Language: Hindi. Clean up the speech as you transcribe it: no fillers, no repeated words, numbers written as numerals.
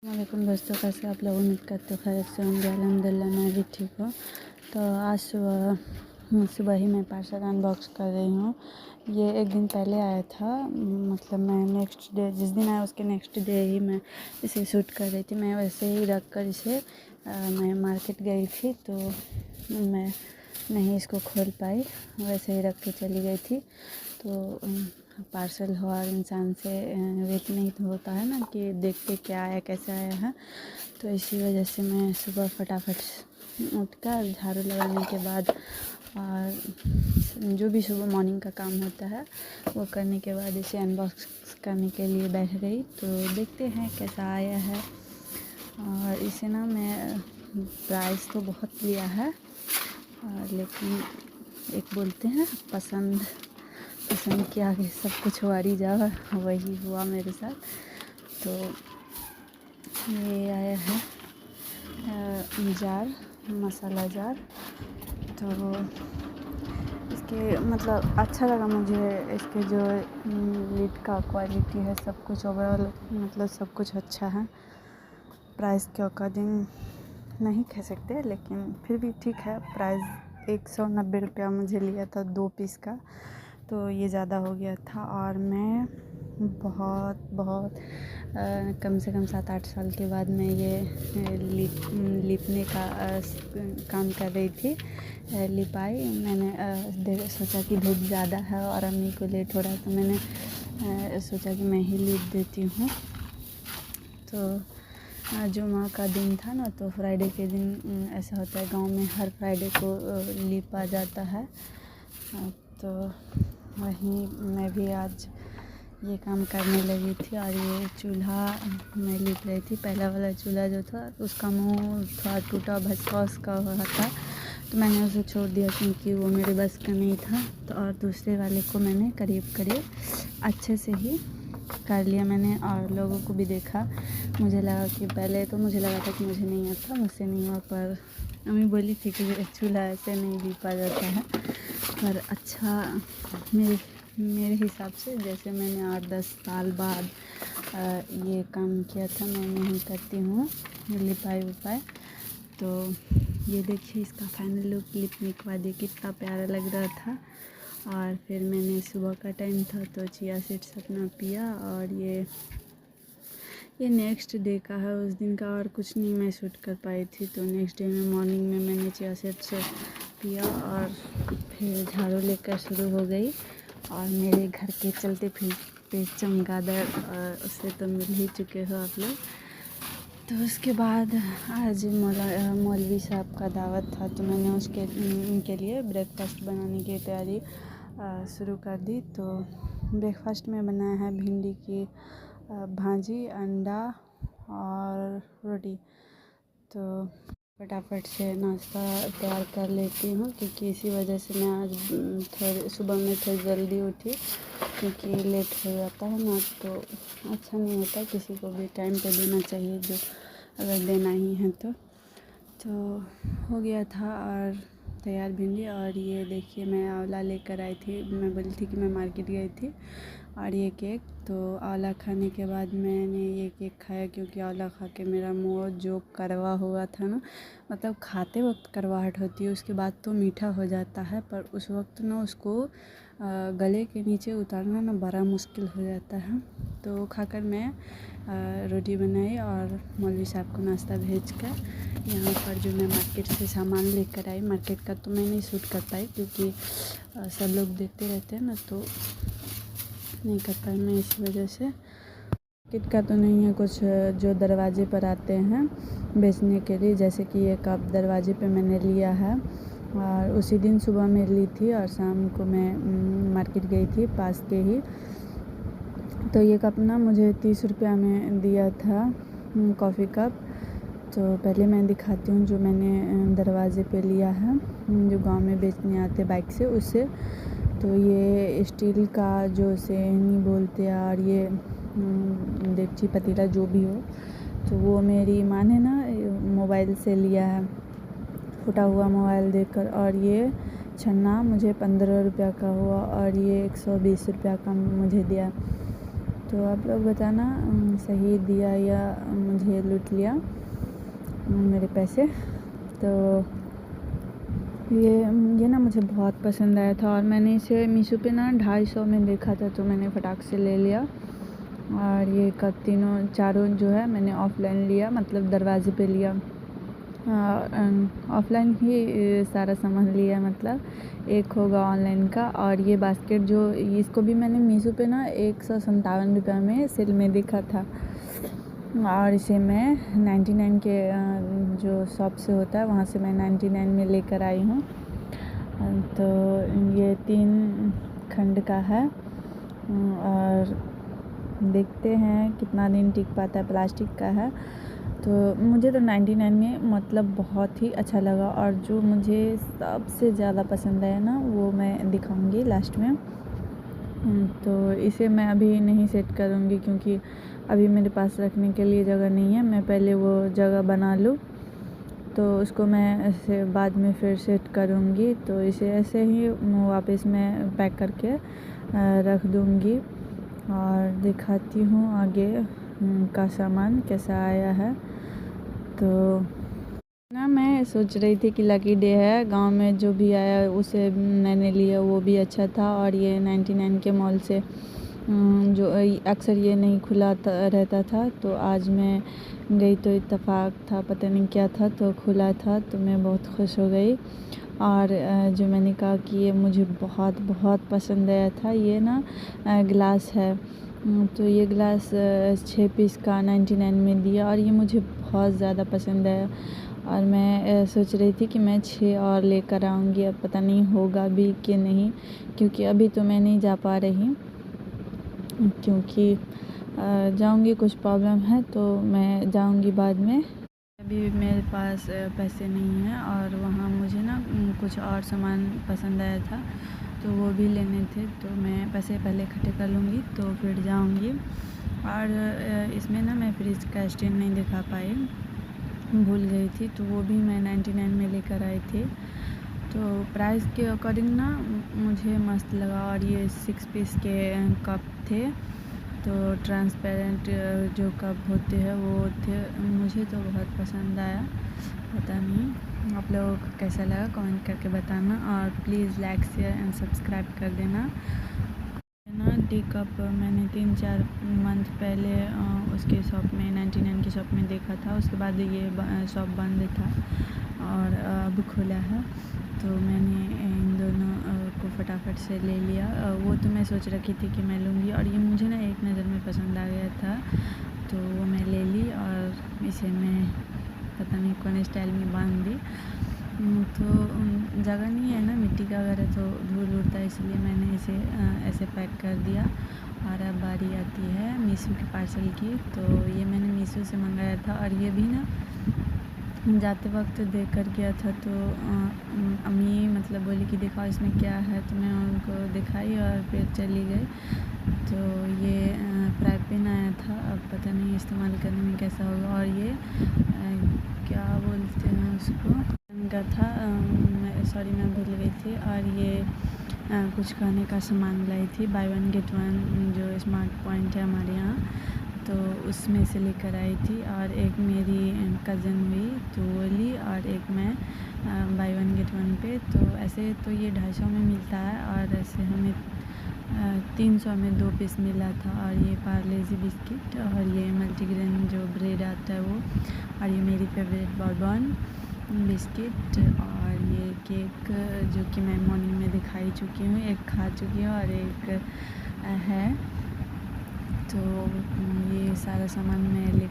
वालेकुम दोस्तों, कैसे आप लोग? उम्मीद करते हो खैरियत से होंगे। अल्हम्दुलिल्लाह मैं भी ठीक हूँ। तो आज सुबह ही मैं पार्सल अनबॉक्स कर रही हूँ। ये एक दिन पहले आया था, मतलब मैं नेक्स्ट डे जिस दिन आया उसके नेक्स्ट डे ही मैं इसे शूट कर रही थी। मैं वैसे ही रख कर इसे मैं मार्केट गई थी, तो मैं नहीं इसको खोल पाई, वैसे ही रख के चली गई थी। तो पार्सल हुआ और इंसान से वेट नहीं होता है ना कि देख के क्या आया कैसे आया है। तो इसी वजह से मैं सुबह फटाफट उठकर झाड़ू लगाने के बाद और जो भी सुबह मॉर्निंग का काम होता है वो करने के बाद इसे अनबॉक्स करने के लिए बैठ गई। तो देखते हैं कैसा आया है। और इसे ना मैं प्राइस तो बहुत लिया है, लेकिन एक बोलते हैं पसंद के आगे सब कुछ वारी जा, वही हुआ मेरे साथ। तो ये आया है जार, मसाला जार। तो इसके मतलब अच्छा लगा मुझे, इसके जो लिड का क्वालिटी है सब कुछ ओवरऑल मतलब सब कुछ अच्छा है। प्राइस के अकॉर्डिंग नहीं कह सकते, लेकिन फिर भी ठीक है। प्राइस 190 रुपया मुझे लिया था 2 पीस का, तो ये ज़्यादा हो गया था। और मैं बहुत कम से कम 7-8 साल के बाद मैं ये लिपने का काम कर रही थी। लिपाई मैंने सोचा कि धूप ज़्यादा है और अम्मी को लेट हो रहा है, तो मैंने सोचा कि मैं ही लिप देती हूँ। तो जुमा का दिन था ना, तो फ्राइडे के दिन ऐसा होता है गांव में, हर फ्राइडे को लिपा जाता है। तो वहीं मैं भी आज ये काम करने लगी थी। और ये चूल्हा मैं लिप रही थी। पहला वाला चूल्हा जो था उसका मुंह थोड़ा टूटा भसकॉस का हुआ था, तो मैंने उसे छोड़ दिया क्योंकि वो मेरे बस का नहीं था। तो और दूसरे वाले को मैंने करीब अच्छे से ही कर लिया मैंने, और लोगों को भी देखा। मुझे लगा कि पहले तो मुझे लगा था कि मुझे नहीं आता, मुझसे नहीं हुआ, पर अम्मी बोली थी कि चूल्हा ऐसे नहीं लिपा जाता है। पर अच्छा, मेरे हिसाब से जैसे मैंने 8-10 साल बाद ये काम किया था, मैं नहीं करती हूँ लिपाई उपाई। तो ये देखिए इसका फाइनल लुक लिपने के बाद ये कितना प्यारा लग रहा था। और फिर मैंने सुबह का टाइम था तो चिया सीड्स अपना पिया। और ये नेक्स्ट डे का है, उस दिन का और कुछ नहीं मैं शूट कर पाई थी। तो नेक्स्ट डे में मॉर्निंग में मैंने चिया सीड्स पिया और फिर झाड़ू लेकर शुरू हो गई। और मेरे घर के चलते फिरते चमगादड़ उससे तो मिल ही चुके हो आप लोग। तो उसके बाद आज मौलवी साहब का दावत था, तो मैंने उनके लिए ब्रेकफास्ट बनाने की तैयारी शुरू कर दी। तो ब्रेकफास्ट में बनाया है भिंडी की भाजी, अंडा और रोटी। तो फटाफट से नाश्ता तैयार कर लेती हूँ, क्योंकि इसी वजह से मैं आज थोड़ी सुबह में थोड़ी जल्दी उठी, क्योंकि लेट हो जाता है ना तो अच्छा नहीं होता। किसी को भी टाइम पे देना चाहिए, जो अगर देना ही है तो हो गया था। और तैयार भिंडी। और ये देखिए मैं आंवला लेकर आई थी, मैं बोली थी कि मैं मार्केट गई थी। और ये केक, तो आंवला खाने के बाद मैंने ये केक खाया, क्योंकि आंवला खा के मेरा मुँह जो कड़वा हुआ था ना, मतलब खाते वक्त कड़वाहट होती है, उसके बाद तो मीठा हो जाता है, पर उस वक्त ना उसको गले के नीचे उतारना ना बड़ा मुश्किल हो जाता है। तो खाकर मैं रोटी बनाई और मौलवी साहब को नाश्ता भेजकर यहाँ पर जो मैं मार्केट से सामान लेकर आई, मार्केट का तो मैं नहीं शूट कर पाई क्योंकि सब लोग देखते रहते हैं ना, तो नहीं कर पाई मैं इसी वजह से। मार्केट का तो नहीं है, कुछ जो दरवाजे पर आते हैं बेचने के लिए, जैसे कि ये कप दरवाजे पे मैंने लिया है और उसी दिन सुबह में ली थी और शाम को मैं मार्केट गई थी पास के ही। तो ये कप ना मुझे 30 रुपया में दिया था, कॉफ़ी कप। तो पहले मैं दिखाती हूँ जो मैंने दरवाजे पे लिया है, जो गांव में बेचने आते बाइक से, उससे। तो ये स्टील का जो सेनी बोलते हैं, और ये देगची पतीला जो भी हो, तो वो मेरी माँ ने ना मोबाइल से लिया है, फटा हुआ मोबाइल देखकर। और ये छन्ना मुझे 15 रुपया का हुआ और ये 120 रुपया का मुझे दिया। तो आप लोग बताना सही दिया या मुझे लूट लिया मेरे पैसे। तो ये ना मुझे बहुत पसंद आया था और मैंने इसे मीशो पे ना 250 में देखा था, तो मैंने फटाक से ले लिया। और ये कब तीनों चारों जो है मैंने ऑफ़लाइन लिया, मतलब दरवाजे पे लिया। ऑफ़लाइन ही सारा सामान लिया, मतलब एक होगा ऑनलाइन का। और ये बास्केट जो इसको भी मैंने मीशो पे ना 157 रुपये में सेल में देखा था, और इसे मैं 99 के जो शॉप से होता है वहाँ से मैं 99 में लेकर आई हूँ। तो ये 3 खंड का है और देखते हैं कितना दिन टिक पाता है। प्लास्टिक का है। तो मुझे तो 99 में मतलब बहुत ही अच्छा लगा, और जो मुझे सबसे ज़्यादा पसंद आया ना वो मैं दिखाऊंगी लास्ट में। तो इसे मैं अभी नहीं सेट करूँगी क्योंकि अभी मेरे पास रखने के लिए जगह नहीं है। मैं पहले वो जगह बना लूँ तो उसको मैं ऐसे बाद में फिर सेट करूँगी। तो इसे ऐसे ही वापस मैं पैक करके रख दूँगी और दिखाती हूँ आगे का सामान कैसा आया है। तो ना मैं सोच रही थी कि लकी डे है, गांव में जो भी आया उसे मैंने लिया वो भी अच्छा था। और ये 99 के मॉल से जो अक्सर ये नहीं खुला रहता था, तो आज मैं गई तो इत्तेफाक था, पता नहीं क्या था, तो खुला था तो मैं बहुत खुश हो गई। और जो मैंने कहा कि ये मुझे बहुत बहुत पसंद आया था, ये ना गिलास है। तो ये गिलास 6 पीस का 99 में दिया और ये मुझे बहुत ज़्यादा पसंद आया। और मैं सोच रही थी कि मैं 6 और लेकर आऊँगी, अब पता नहीं होगा भी कि नहीं, क्योंकि अभी तो मैं नहीं जा पा रही, क्योंकि जाऊँगी कुछ प्रॉब्लम है तो मैं जाऊँगी बाद में। अभी मेरे पास पैसे नहीं हैं और वहाँ मुझे ना कुछ और सामान पसंद आया था तो वो भी लेने थे, तो मैं पैसे पहले इकट्ठे कर लूँगी तो फिर जाऊँगी। और इसमें ना मैं फ्रिज का स्टैंड नहीं दिखा पाई, भूल गई थी, तो वो भी मैं 99 में लेकर आई थी। तो प्राइस के अकॉर्डिंग ना मुझे मस्त लगा। और ये 6 पीस के कप थे, तो ट्रांसपेरेंट जो कप होते हैं वो थे, मुझे तो बहुत पसंद आया। पता नहीं आप लोगों को कैसा लगा, कमेंट करके बताना। और please like share and subscribe कर देना ना। टी कप मैंने 3-4 मंथ पहले उसके शॉप में 99 की शॉप में देखा था, उसके बाद ये शॉप बंद था और अब खुला है, तो मैंने इन दोनों को फटाफट से ले लिया। वो तो मैं सोच रखी थी कि मैं लूँगी, और ये मुझे ना एक नज़र में पसंद आ गया था तो वो मैं ले ली और इसे मैं पता नहीं कौन स्टाइल में बांध दी। तो जगह नहीं है ना, मिट्टी का घर है तो धूल उड़ता है, इसलिए मैंने इसे ऐसे पैक कर दिया। और अब बारी आती है मीशो के पार्सल की। तो ये मैंने मीशो से मंगाया था और ये भी ना जाते वक्त देख कर गया था, तो अम्मी मतलब बोली कि दिखाओ इसमें क्या है, तो मैं उनको दिखाई और फिर चली गई। तो ये फ्राई पैन आया था, अब पता नहीं इस्तेमाल करने में कैसा होगा। और ये क्या बोलते हैं उसको का था, सॉरी मैं भूल गई थी। और ये कुछ खाने का सामान लाई थी, बाय 1 गेट 1 जो स्मार्ट पॉइंट है हमारे यहाँ, तो उसमें से लेकर आई थी। और एक मेरी कज़न हुई तो वो ली, और एक मैं बाय 1 गेट 1 पे। तो ऐसे तो ये 250 में मिलता है और ऐसे हमें 300 में 2 पीस मिला था। और ये पार्ले-जी बिस्किट और ये मल्टीग्रेन जो ब्रेड आता है वो, और ये मेरी फेवरेट बॉर्बन बिस्किट। और ये केक जो कि मैं मॉर्निंग में दिखाई चुकी हूँ, एक खा चुकी हूँ और एक है। तो ये सारा सामान मैं ले